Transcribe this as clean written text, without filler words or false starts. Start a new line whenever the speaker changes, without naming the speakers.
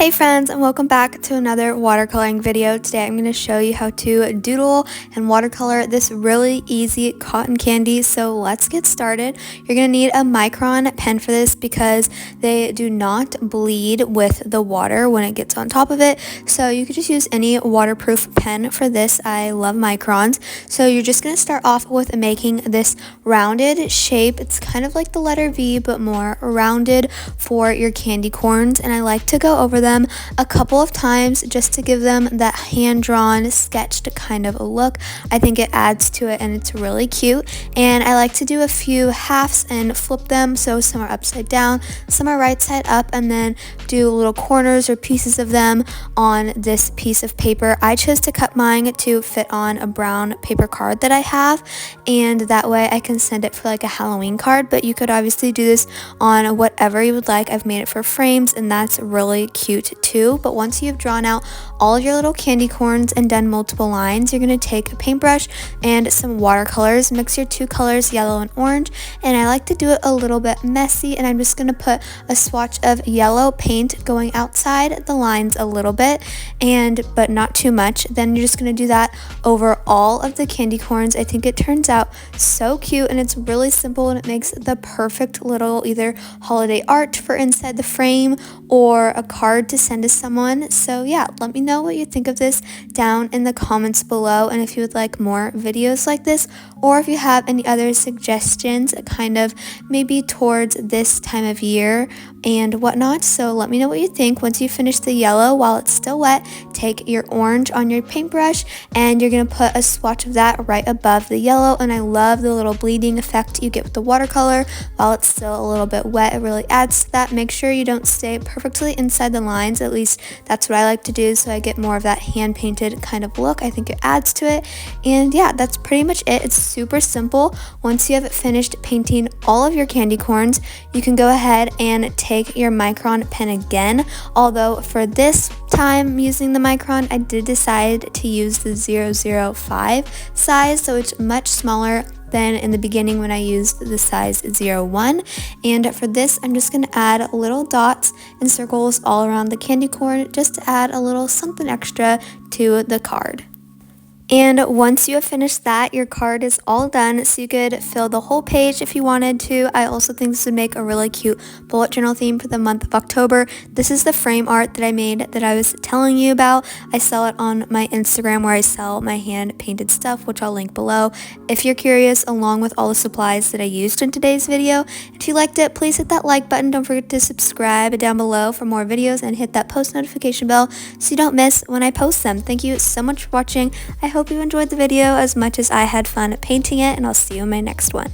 Hey friends, and welcome back to another watercoloring video. Today I'm going to show you how to doodle and watercolor this really easy cotton candy. So let's get started. You're going to need a micron pen for this because they do not bleed with the water when it gets on top of it. So you could just use any waterproof pen for this. I love microns. So you're just going to start off with making this rounded shape. It's kind of like the letter V but more rounded for your candy corns, and I like to go over them a couple of times just to give them that hand-drawn sketched kind of a look. I think it adds to it and it's really cute. And I like to do a few halves and flip them, so some are upside down, some are right side up, and then do little corners or pieces of them on this piece of paper. I chose to cut mine to fit on a brown paper card that I have, and that way I can send it for like a Halloween card, but you could obviously do this on whatever you would like. I've made it for frames and that's really cute too. But once you've drawn out all of your little candy corns and done multiple lines, you're going to take a paintbrush and some watercolors, mix your two colors, yellow and orange, and I like to do it a little bit messy, and I'm just going to put a swatch of yellow paint going outside the lines a little bit, but not too much. Then you're just going to do that over all of the candy corns. I think it turns out so cute and it's really simple, and it makes the perfect little either holiday art for inside the frame or a card to send to someone. So yeah, let me know what you think of this down in the comments below, and if you would like more videos like this, or if you have any other suggestions kind of maybe towards this time of year and whatnot. So let me know what you think. Once you finish the yellow while it's still wet, take your orange on your paintbrush and you're going to put a swatch of that right above the yellow. And I love the little bleeding effect you get with the watercolor while it's still a little bit wet. It really adds to that. Make sure you don't stay perfectly inside the lines. At least that's what I like to do, so I get more of that hand painted kind of look. I think it adds to it. And yeah, that's pretty much it. It's super simple. Once you have finished painting all of your candy corns, you can go ahead and take your micron pen again. Although for this time using the micron, I did decide to use the 005 size, so it's much smaller than in the beginning when I used the size 01. And for this, I'm just going to add little dots and circles all around the candy corn just to add a little something extra to the card. And once you have finished that, your card is all done, so you could fill the whole page if you wanted to. I also think this would make a really cute bullet journal theme for the month of October. This is the frame art that I made that I was telling you about. I sell it on my Instagram where I sell my hand painted stuff, which I'll link below if you're curious, along with all the supplies that I used in today's video. If you liked it, please hit that like button. Don't forget to subscribe down below for more videos and hit that post notification bell so you don't miss when I post them. Thank you so much for watching. I hope you enjoyed the video as much as I had fun painting it, and I'll see you in my next one.